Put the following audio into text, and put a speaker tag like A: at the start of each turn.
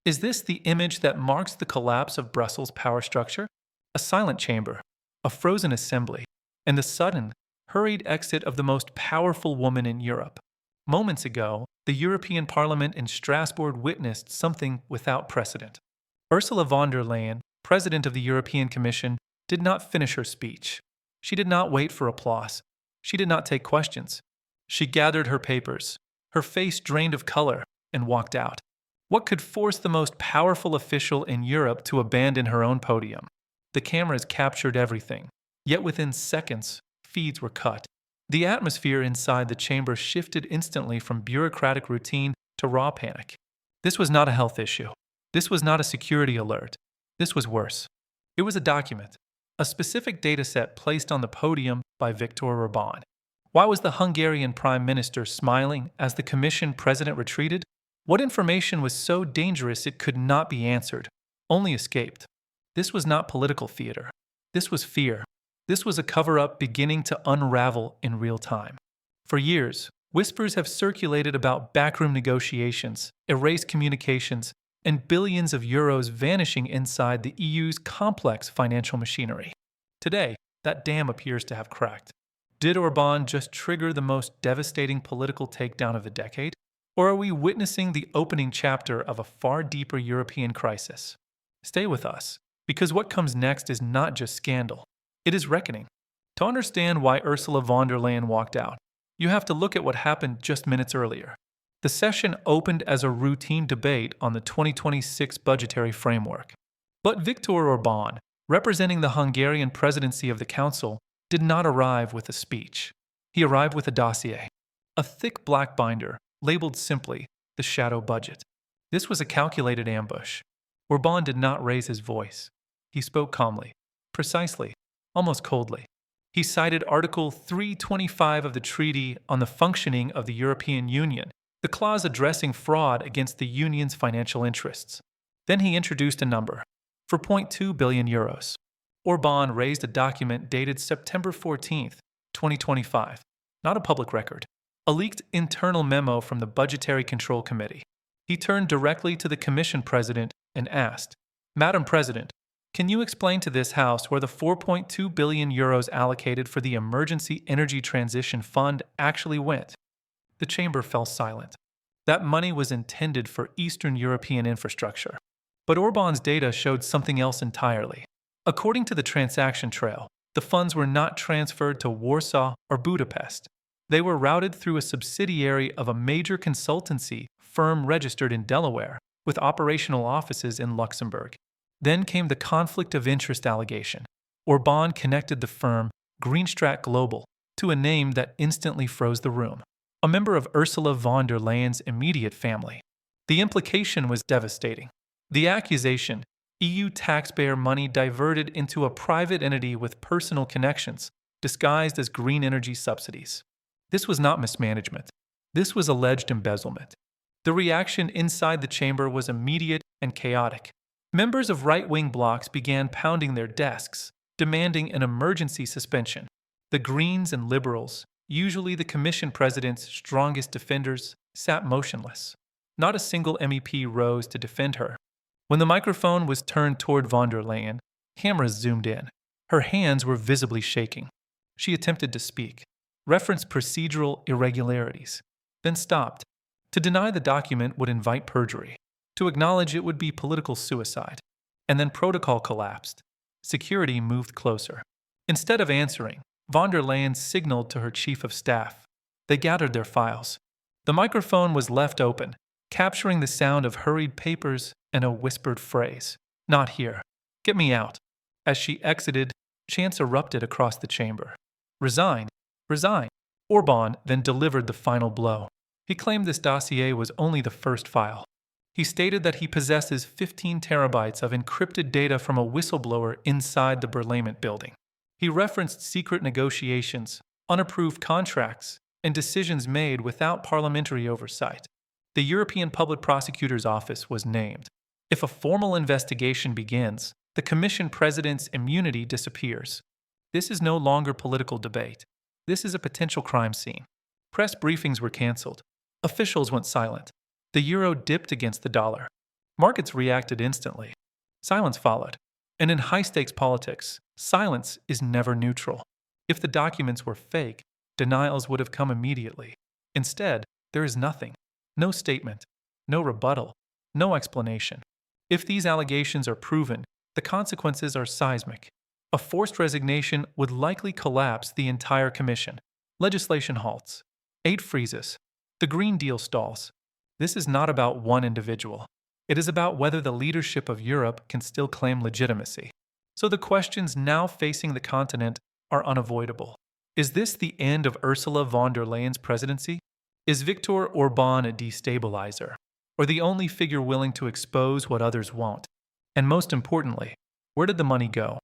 A: Is this the image that marks the collapse of Brussels' power structure? A silent chamber, a frozen assembly, and the sudden, hurried exit of the most powerful woman in Europe. Moments ago, the European Parliament in Strasbourg witnessed something without precedent. Ursula von der Leyen, President of the European Commission, did not finish her speech. She did not wait for applause. She did not take questions. She gathered her papers, her face drained of color, and walked out. What could force the most powerful official in Europe to abandon her own podium? The cameras captured everything, yet within seconds, feeds were cut. The atmosphere inside the chamber shifted instantly from bureaucratic routine to raw panic. This was not a health issue. This was not a security alert. This was worse. It was a document, a specific dataset placed on the podium by Viktor Orbán. Why was the Hungarian Prime Minister smiling as the Commission President retreated? What information was so dangerous it could not be answered, only escaped? This was not political theater. This was fear. This was a cover-up beginning to unravel in real time. For years, whispers have circulated about backroom negotiations, erased communications, and billions of euros vanishing inside the EU's complex financial machinery. Today, that dam appears to have cracked. Did Orban just trigger the most devastating political takedown of the decade? Or are we witnessing the opening chapter of a far deeper European crisis? Stay with us, because what comes next is not just scandal. It is reckoning. To understand why Ursula von der Leyen walked out, you have to look at what happened just minutes earlier. The session opened as a routine debate on the 2026 budgetary framework. But Viktor Orbán, representing the Hungarian presidency of the Council, did not arrive with a speech. He arrived with a dossier, a thick black binder labeled simply the shadow budget. This was a calculated ambush. Orban did not raise his voice. He spoke calmly, precisely, almost coldly. He cited Article 325 of the Treaty on the Functioning of the European Union, the clause addressing fraud against the Union's financial interests. Then he introduced a number, for 0.2 billion euros. Orban raised a document dated September 14, 2025, not a public record, a leaked internal memo from the Budgetary Control Committee. He turned directly to the Commission President and asked, "Madam President, can you explain to this House where the 4.2 billion euros allocated for the Emergency Energy Transition Fund actually went?" The chamber fell silent. That money was intended for Eastern European infrastructure. But Orban's data showed something else entirely. According to the transaction trail, the funds were not transferred to Warsaw or Budapest. They were routed through a subsidiary of a major consultancy firm registered in Delaware, with operational offices in Luxembourg. Then came the conflict of interest allegation. Orban connected the firm, Greenstrat Global, to a name that instantly froze the room, a member of Ursula von der Leyen's immediate family. The implication was devastating. The accusation, EU taxpayer money diverted into a private entity with personal connections, disguised as green energy subsidies. This was not mismanagement. This was alleged embezzlement. The reaction inside the chamber was immediate and chaotic. Members of right-wing blocs began pounding their desks, demanding an emergency suspension. The Greens and Liberals, usually the Commission President's strongest defenders, sat motionless. Not a single MEP rose to defend her. When the microphone was turned toward von der Leyen, cameras zoomed in. Her hands were visibly shaking. She attempted to speak, referenced procedural irregularities, then stopped. To deny the document would invite perjury. To acknowledge it would be political suicide. And then protocol collapsed. Security moved closer. Instead of answering, von der Leyen signaled to her chief of staff. They gathered their files. The microphone was left open, capturing the sound of hurried papers and a whispered phrase, "Not here. Get me out." As she exited, chants erupted across the chamber. "Resign. Resign." Orban then delivered the final blow. He claimed this dossier was only the first file. He stated that he possesses 15 terabytes of encrypted data from a whistleblower inside the Parliament building. He referenced secret negotiations, unapproved contracts, and decisions made without parliamentary oversight. The European Public Prosecutor's Office was named. If a formal investigation begins, the Commission President's immunity disappears. This is no longer political debate. This is a potential crime scene. Press briefings were canceled. Officials went silent. The euro dipped against the dollar. Markets reacted instantly. Silence followed. And in high-stakes politics, silence is never neutral. If the documents were fake, denials would have come immediately. Instead, there is nothing. No statement. No rebuttal. No explanation. If these allegations are proven, the consequences are seismic. A forced resignation would likely collapse the entire commission. Legislation halts. Aid freezes. The Green Deal stalls. This is not about one individual. It is about whether the leadership of Europe can still claim legitimacy. So the questions now facing the continent are unavoidable. Is this the end of Ursula von der Leyen's presidency? Is Viktor Orbán a destabilizer, or the only figure willing to expose what others won't? And most importantly, where did the money go?